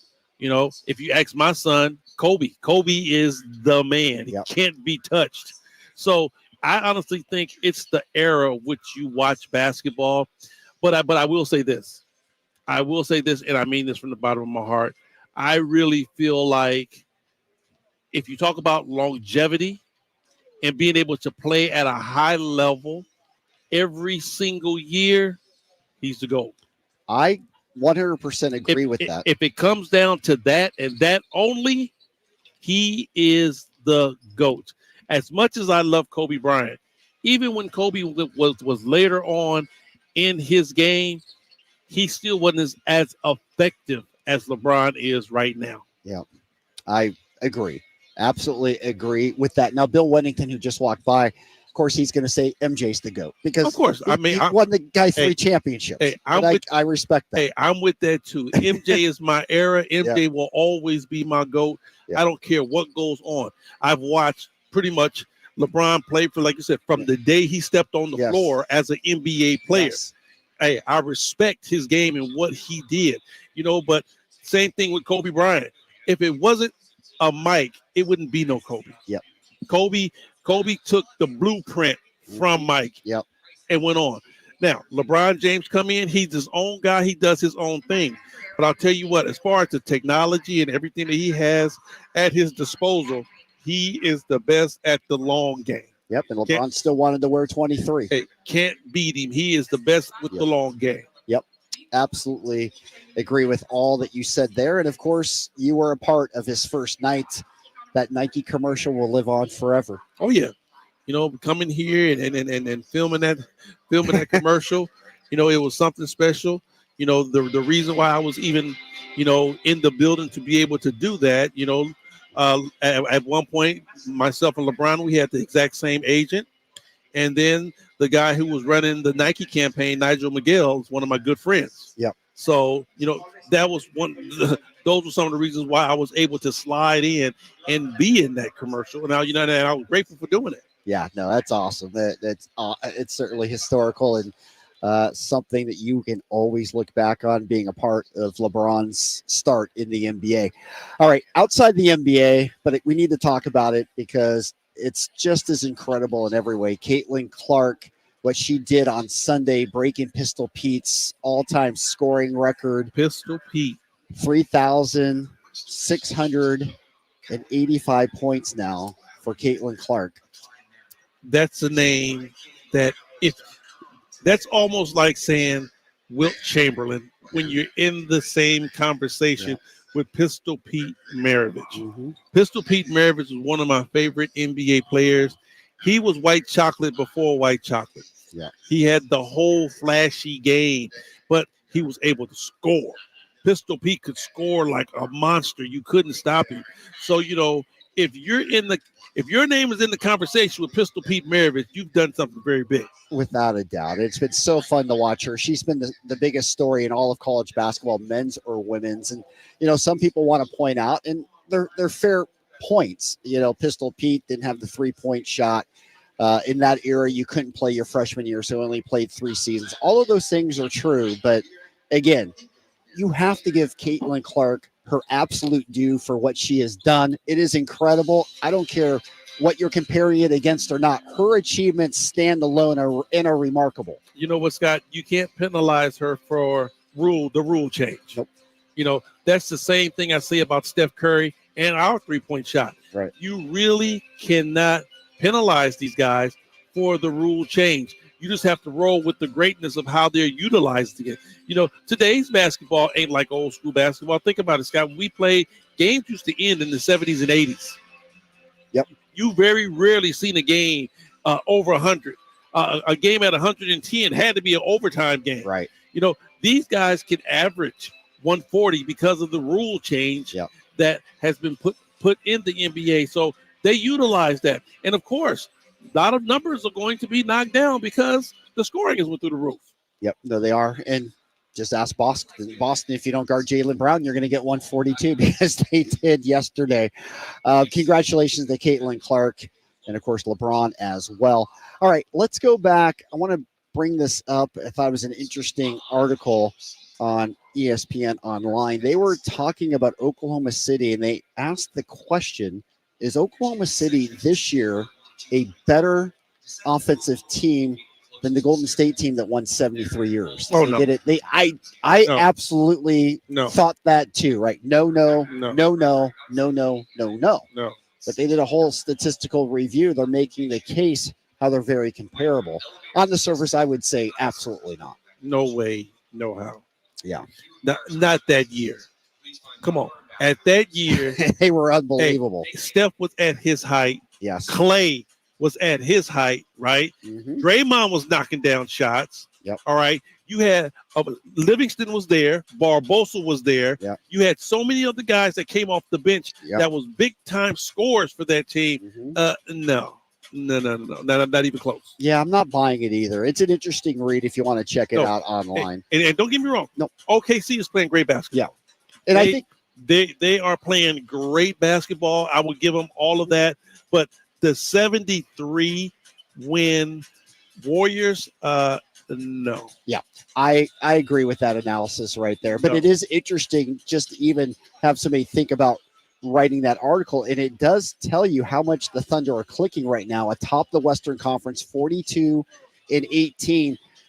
S5: If you ask my son, Kobe is the man. He can't be touched. So I honestly think it's the era which you watch basketball. But I will say this. And I mean this from the bottom of my heart. I really feel like if you talk about longevity and being able to play at a high level every single year, he's the GOAT.
S4: I 100% agree with that.
S5: If it comes down to that and that only, he is the GOAT. As much as I love Kobe Bryant, even when Kobe was later on in his game, he still wasn't as effective as LeBron is right now.
S4: Yeah, I agree. Absolutely agree with that. Now, Bill Wennington, who just walked by, of course, he's going to say MJ's the GOAT because
S5: of course,
S4: he won the guy 3 championships.
S5: Hey,
S4: I respect that.
S5: Hey, I'm with that too. MJ is my era. MJ will always be my GOAT. I don't care what goes on. I've watched pretty much LeBron play for, like you said, from the day he stepped on the floor as an NBA player. Hey, I respect his game and what he did, but same thing with Kobe Bryant. If it wasn't a Mike, it wouldn't be no Kobe.
S4: Yep.
S5: Kobe took the blueprint from Mike and went on. Now, LeBron James come in, he's his own guy. He does his own thing. But I'll tell you what, as far as the technology and everything that he has at his disposal, he is the best at the long game.
S4: Yep, and LeBron still wanted to wear 23.
S5: Hey, can't beat him. He is the best with the long game.
S4: Yep, absolutely agree with all that you said there. And, of course, you were a part of his first night. That Nike commercial will live on forever.
S5: Oh, yeah. Coming here and filming that commercial, it was something special. The reason why I was even, in the building to be able to do that, at one point, myself and LeBron, we had the exact same agent. And then the guy who was running the Nike campaign, Nigel Miguel, is one of my good friends.
S4: Yep.
S5: So, that was those were some of the reasons why I was able to slide in and be in that commercial. Now, and I was grateful for doing it.
S4: Yeah, no, that's awesome. It's certainly historical and something that you can always look back on, being a part of LeBron's start in the NBA. All right, outside the NBA, but we need to talk about it because it's just as incredible in every way. Caitlin Clark, what she did on Sunday, breaking Pistol Pete's all-time scoring record.
S5: Pistol Pete.
S4: 3,685 points now for Caitlin Clark.
S5: That's a name that that's almost like saying Wilt Chamberlain when you're in the same conversation with Pistol Pete Maravich.
S4: Mm-hmm.
S5: Pistol Pete Maravich is one of my favorite NBA players. He was white chocolate before white chocolate.
S4: Yeah.
S5: He had the whole flashy game, but he was able to score. Pistol Pete could score like a monster. You couldn't stop him. So, if your name is in the conversation with Pistol Pete Maravich, you've done something very big.
S4: Without a doubt. It's been so fun to watch her. She's been the biggest story in all of college basketball, men's or women's. And, some people want to point out, and they're fair points. Pistol Pete didn't have the 3-point shot. In that era, you couldn't play your freshman year, so only played 3 seasons. All of those things are true, but again, you have to give Caitlin Clark her absolute due for what she has done. It is incredible. I don't care what you're comparing it against or not. Her achievements stand alone and are remarkable.
S5: You know what, Scott? You can't penalize her for the rule change.
S4: Nope.
S5: You know, that's the same thing I say about Steph Curry and our three-point shot.
S4: Right.
S5: You really cannot penalize these guys for the rule change. You just have to roll with the greatness of how they're utilizing it. You know, today's basketball ain't like old school basketball. Think about it, Scott. When we played, games used to end in the 70s and 80s.
S4: Yep.
S5: You very rarely seen a game over 100. A game at 110 had to be an overtime game.
S4: Right.
S5: You know, these guys can average 140 because of the rule change that has been put in the NBA. So they utilize that. And, of course, a lot of numbers are going to be knocked down because the scoring is went through the roof.
S4: Yep, no, they are. And just ask Boston. Boston, if you don't guard Jaylen Brown, you're going to get 142 because they did yesterday. Congratulations to Caitlin Clark and, of course, LeBron as well. All right, let's go back. I want to bring this up. I thought it was an interesting article on ESPN Online. They were talking about Oklahoma City, and they asked the question, is Oklahoma City this year a better offensive team than the Golden State team that won 73 years?
S5: Oh,
S4: they
S5: no.
S4: did it. I absolutely thought that too, right? No. But they did a whole statistical review. They're making the case how they're very comparable. On the surface, I would say absolutely not.
S5: No way, no how.
S4: Yeah.
S5: Not that year. Come on. At that year,
S4: they were unbelievable.
S5: Hey, Steph was at his height.
S4: Yes.
S5: Clay was at his height, right?
S4: Mm-hmm.
S5: Draymond was knocking down shots.
S4: Yep.
S5: All right. You had Livingston was there. Barbosa was there.
S4: Yep.
S5: You had so many other guys that came off the bench that was big time scorers for that team.
S4: Mm-hmm.
S5: No, not even close.
S4: Yeah, I'm not buying it either. It's an interesting read if you want to check it out online.
S5: And don't get me wrong.
S4: No,
S5: OKC is playing great basketball.
S4: Yeah, and I think
S5: they are playing great basketball. I would give them all of that. But the 73 win Warriors, no.
S4: Yeah, I agree with that analysis right there. But it is interesting just to even have somebody think about writing that article, and it does tell you how much the Thunder are clicking right now atop the Western Conference, 42-18.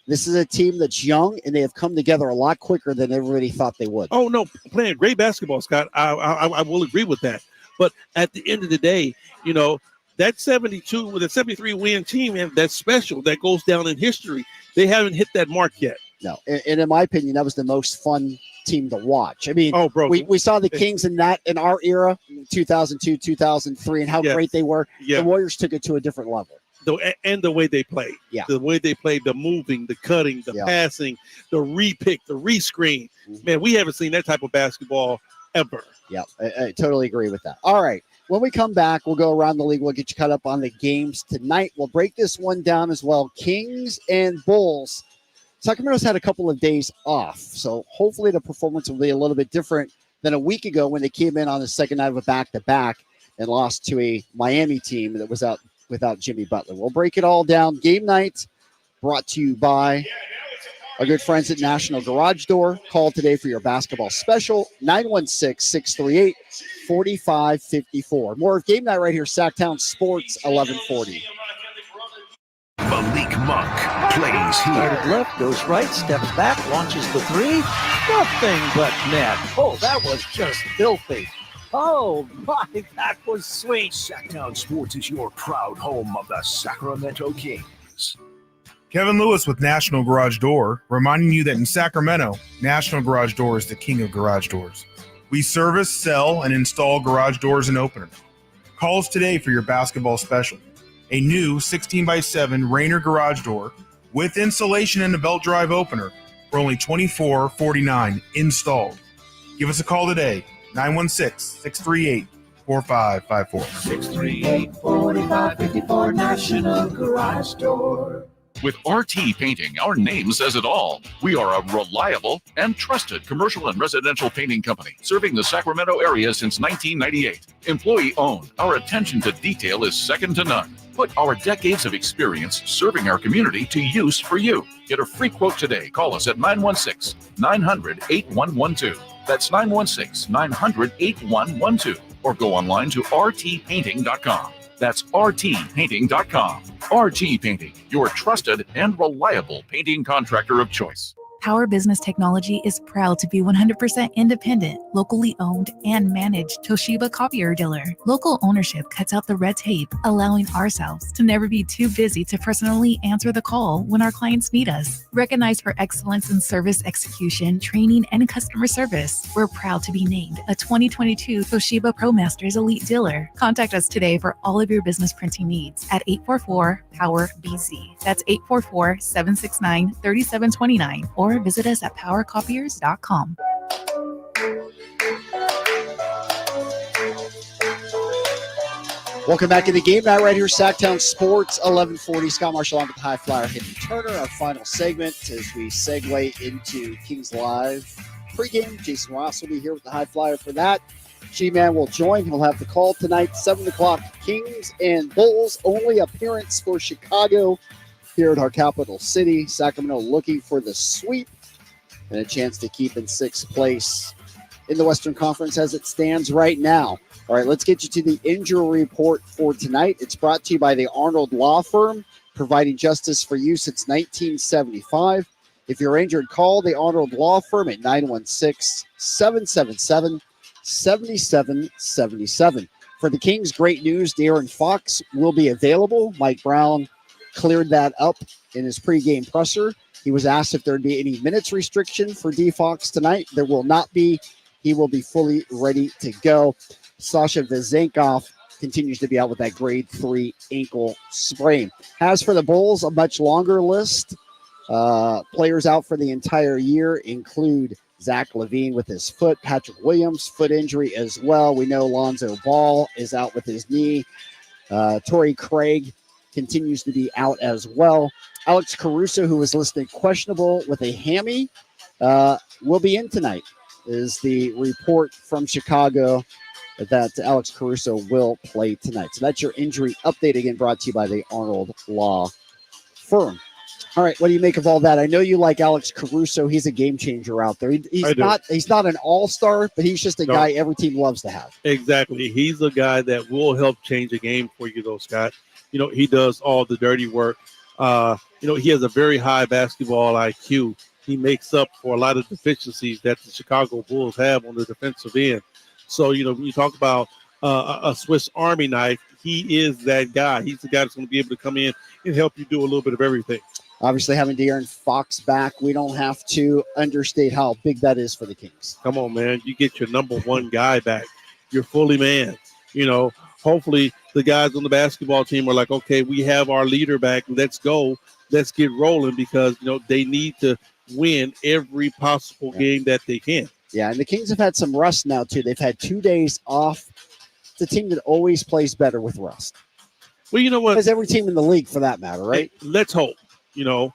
S4: This is a team that's young, and they have come together a lot quicker than everybody thought they would.
S5: Oh, no, playing great basketball, Scott. I will agree with that. But at the end of the day, you know, that 72 with a 73 win team, and that's special. That goes down in history. They haven't hit that mark yet.
S4: No, and in my opinion, that was the most fun team to watch. I mean, we saw the Kings in our era, 2002, 2003, and how great they were.
S5: Yeah.
S4: The Warriors took it to a different level.
S5: And the way they played.
S4: Yeah.
S5: The way they played, the moving, the cutting, the passing, the re-pick, the re-screen.
S4: Mm-hmm.
S5: Man, we haven't seen that type of basketball ever.
S4: Yeah, I totally agree with that. All right. When we come back, we'll go around the league. We'll get you caught up on the games tonight. We'll break this one down as well. Kings and Bulls. Sacramento's had a couple of days off, so hopefully the performance will be a little bit different than a week ago when they came in on the second night of a back-to-back and lost to a Miami team that was out without Jimmy Butler. We'll break it all down. Game night brought to you by our good friends at National Garage Door. Call today for your basketball special, 916-638-4554. More of Game Night right here, Sacktown Sports, 1140.
S1: Malik Monk plays here.
S3: Started left, goes right, steps back, launches the three. Nothing but net. Oh, that was just filthy. Oh, my, that was sweet.
S1: Sacktown Sports is your proud home of the Sacramento Kings.
S6: Kevin Lewis with National Garage Door, reminding you that in Sacramento, National Garage Door is the king of garage doors. We service, sell, and install garage doors and openers. Call us today for your basketball special. A new 16x7 Rainer garage door with insulation and a belt drive opener for only $24.49 installed. Give us a call today, 916-638-4554.
S24: 638-4554, National Garage Door.
S9: With RT Painting, our name says it all. We are a reliable and trusted commercial and residential painting company serving the Sacramento area since 1998. Employee-owned, our attention to detail is second to none. Put our decades of experience serving our community to use for you. Get a free quote today. Call us at 916-900-8112. That's 916-900-8112. Or go online to rtpainting.com. That's rtpainting.com. RT Painting, your trusted and reliable painting contractor of choice.
S7: Power Business Technology is proud to be 100% independent, locally owned, and managed Toshiba copier dealer. Local ownership cuts out the red tape, allowing ourselves to never be too busy to personally answer the call when our clients need us. Recognized for excellence in service execution, training, and customer service, we're proud to be named a 2022 Toshiba ProMasters Elite Dealer. Contact us today for all of your business printing needs at 844-POWER-BZ. That's 844-769-3729 or visit us at powercopiers.com.
S4: Welcome back to the game night right here, Sacktown Sports 1140. Scott Marshall on with the High Flyer hitting Turner. Our final segment as we segue into Kings Live pregame. Jason Ross will be here with the High Flyer for that. G-Man will join. He'll have the call tonight, 7 o'clock. Kings and Bulls only appearance for Chicago here at our capital city. Sacramento looking for the sweep and a chance to keep in sixth place in the Western Conference as it stands right now. All right, let's get you to the injury report for tonight. It's brought to you by the Arnold Law Firm, providing justice for you since 1975. If you're injured, call the Arnold Law Firm at 916-777-7777. For the Kings, great news. De'Aaron Fox will be available. Mike Brown cleared that up in his pregame presser. He was asked if there'd be any minutes restriction for D. Fox tonight. There will not be. He will be fully ready to go. Sasha Vezenkov continues to be out with that grade 3 ankle sprain. As for the Bulls, a much longer list. Players out for the entire year include Zach LaVine with his foot, Patrick Williams, foot injury as well. We know Lonzo Ball is out with his knee. Torrey Craig continues to be out as well. Alex Caruso, who was listed questionable with a hammy, will be in tonight, is the report from Chicago that Alex Caruso will play tonight. So that's your injury update, again, brought to you by the Arnold Law Firm. All right, what do you make of all that? I know you like Alex Caruso. He's a game changer out there. He's not an all-star, but he's just a guy every team loves to have.
S5: Exactly. He's a guy that will help change a game for you, though, Scott. You know, he does all the dirty work. He has a very high basketball IQ. He makes up for a lot of deficiencies that the Chicago Bulls have on the defensive end. So, when you talk about a Swiss Army knife, he is that guy. He's the guy that's going to be able to come in and help you do a little bit of everything.
S4: Obviously, having De'Aaron Fox back, we don't have to understate how big that is for the Kings.
S5: Come on, man. You get your number one guy back. You're fully manned. Hopefully the guys on the basketball team are like, okay, we have our leader back. Let's go. Let's get rolling because, they need to win every possible game that they can.
S4: Yeah, and the Kings have had some rust now, too. They've had 2 days off. It's a team that always plays better with rust.
S5: Well, you know what?
S4: As every team in the league, for that matter, right?
S5: Hey, let's hope, you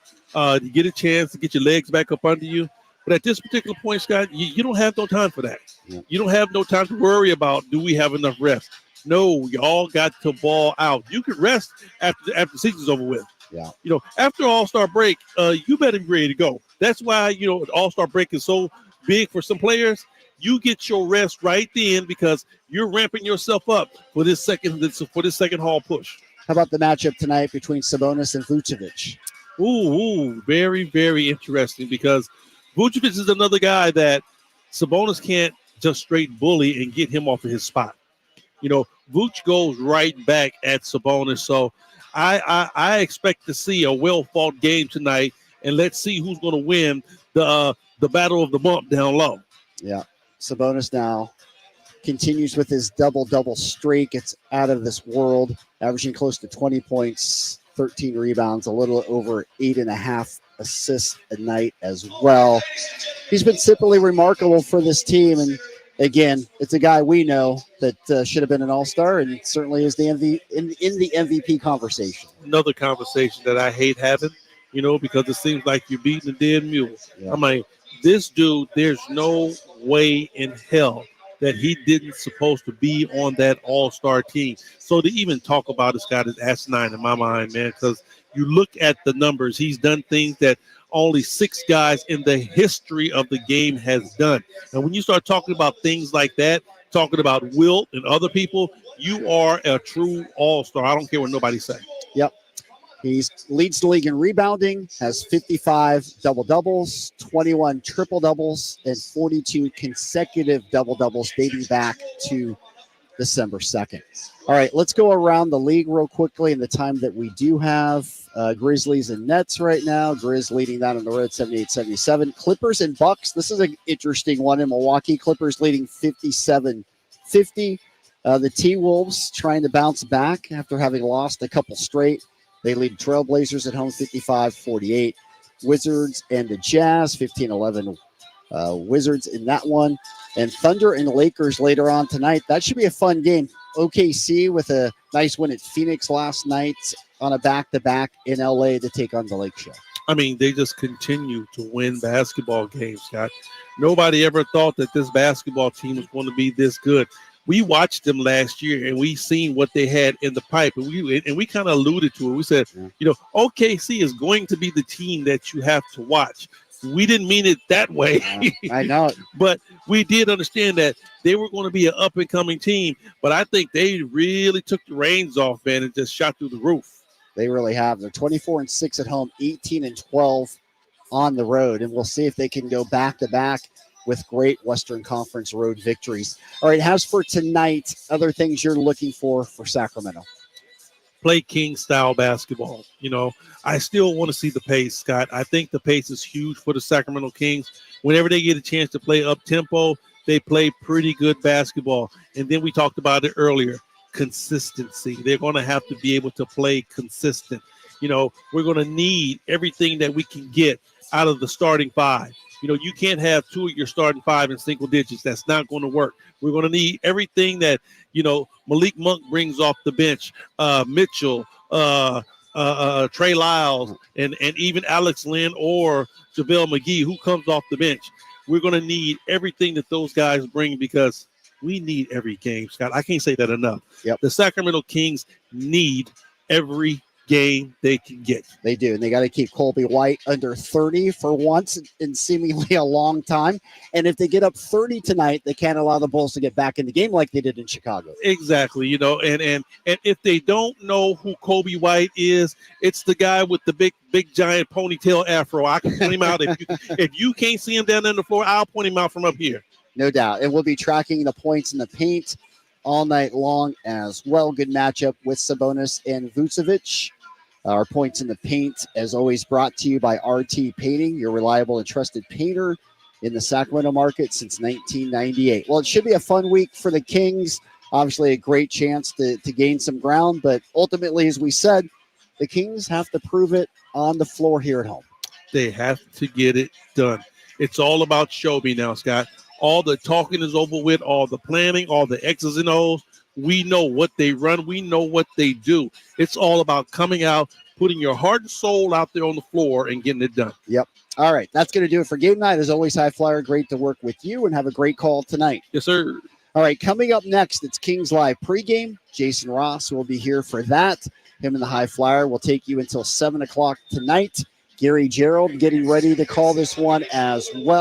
S5: get a chance to get your legs back up under you. But at this particular point, Scott, you don't have no time for that. Yeah. You don't have no time to worry about, do we have enough rest? No, y'all got to ball out. You can rest after the season's over with.
S4: Yeah.
S5: After All-Star break, you better be ready to go. That's why, All-Star break is so big for some players. You get your rest right then because you're ramping yourself up for this second hall push.
S4: How about the matchup tonight between Sabonis and Vucevic?
S5: Ooh, very, very interesting because Vucevic is another guy that Sabonis can't just straight bully and get him off of his spot. Vuce goes right back at Sabonis. So I expect to see a well-fought game tonight, and let's see who's going to win the battle of the bump down low.
S4: Yeah, Sabonis now continues with his double-double streak. It's out of this world, averaging close to 20 points, 13 rebounds, a little over 8.5 assists a night as well. He's been simply remarkable for this team, and again, it's a guy we know that should have been an all-star and certainly is the in the MVP conversation.
S5: Another conversation that I hate having because it seems like you're beating a dead mule.
S4: Yeah.
S5: I'm like, this dude, there's no way in hell that he didn't supposed to be on that all-star team. So to even talk about this guy is asinine in my mind, man, because you look at the numbers. He's done things that only 6 guys in the history of the game has done. And when you start talking about things like that, talking about Wilt and other people, you are a true all-star. I don't care what nobody say.
S4: Yep. He leads the league in rebounding, has 55 double-doubles, 21 triple-doubles, and 42 consecutive double-doubles dating back to December 2nd. All right, let's go around the league real quickly in the time that we do have. Grizzlies and Nets right now. Grizz leading that on the road 78-77. Clippers and Bucks. This is an interesting one in Milwaukee. Clippers leading 57-50. The T-Wolves trying to bounce back after having lost a couple straight. They lead Trailblazers at home 55-48. Wizards and the Jazz 15-11. Wizards in that one. And Thunder and Lakers later on tonight. That should be a fun game. OKC with a nice win at Phoenix last night on a back-to-back in LA to take on the Lake Show.
S5: I mean, they just continue to win basketball games, Scott. Nobody ever thought that this basketball team was going to be this good. We watched them last year, and we seen what they had in the pipe, and we kind of alluded to it. We said, OKC is going to be the team that you have to watch. We didn't mean it that way.
S4: I know.
S5: But we did understand that they were going to be an up-and-coming team, but I think they really took the reins off, man, and just shot through the roof.
S4: They really have. They're 24-6 at home, 18-12 on the road, and we'll see if they can go back-to-back with great Western Conference road victories. All right, as for tonight, other things you're looking for Sacramento?
S5: Play King-style basketball. I still want to see the pace, Scott. I think the pace is huge for the Sacramento Kings. Whenever they get a chance to play up-tempo, they play pretty good basketball. And then we talked about it earlier, consistency. They're going to have to be able to play consistent. We're going to need everything that we can get out of the starting 5. You can't have 2 of your starting 5 in single digits. That's not going to work. We're going to need everything that, Malik Monk brings off the bench, Mitchell, Trey Lyles, and even Alex Lynn or JaVale McGee, who comes off the bench. We're going to need everything that those guys bring because we need every game, Scott. I can't say that enough.
S4: Yep.
S5: The Sacramento Kings need every game they can get.
S4: They do, and they got to keep Colby White under 30 for once in seemingly a long time. And if they get up 30 tonight, they can't allow the Bulls to get back in the game like they did in Chicago.
S5: Exactly, and if they don't know who Colby White is, it's the guy with the big giant ponytail afro. I can point him out. If you can't see him down on the floor, I'll point him out from up here.
S4: No doubt. And we'll be tracking the points in the paint all night long as well. Good matchup with Sabonis and Vucevic. Our points in the paint, as always, brought to you by RT Painting, your reliable and trusted painter in the Sacramento market since 1998. Well, it should be a fun week for the Kings. Obviously, a great chance to gain some ground. But ultimately, as we said, the Kings have to prove it on the floor here at home.
S5: They have to get it done. It's all about show me now, Scott. All the talking is over with, all the planning, all the X's and O's. We know what they run. We know what they do. It's all about coming out, putting your heart and soul out there on the floor and getting it done.
S4: Yep. All right. That's going to do it for game night. As always, High Flyer, great to work with you and have a great call tonight.
S5: Yes, sir.
S4: All right. Coming up next, it's Kings Live pregame. Jason Ross will be here for that. Him and the High Flyer will take you until 7 o'clock tonight. Gary Gerald getting ready to call this one as well.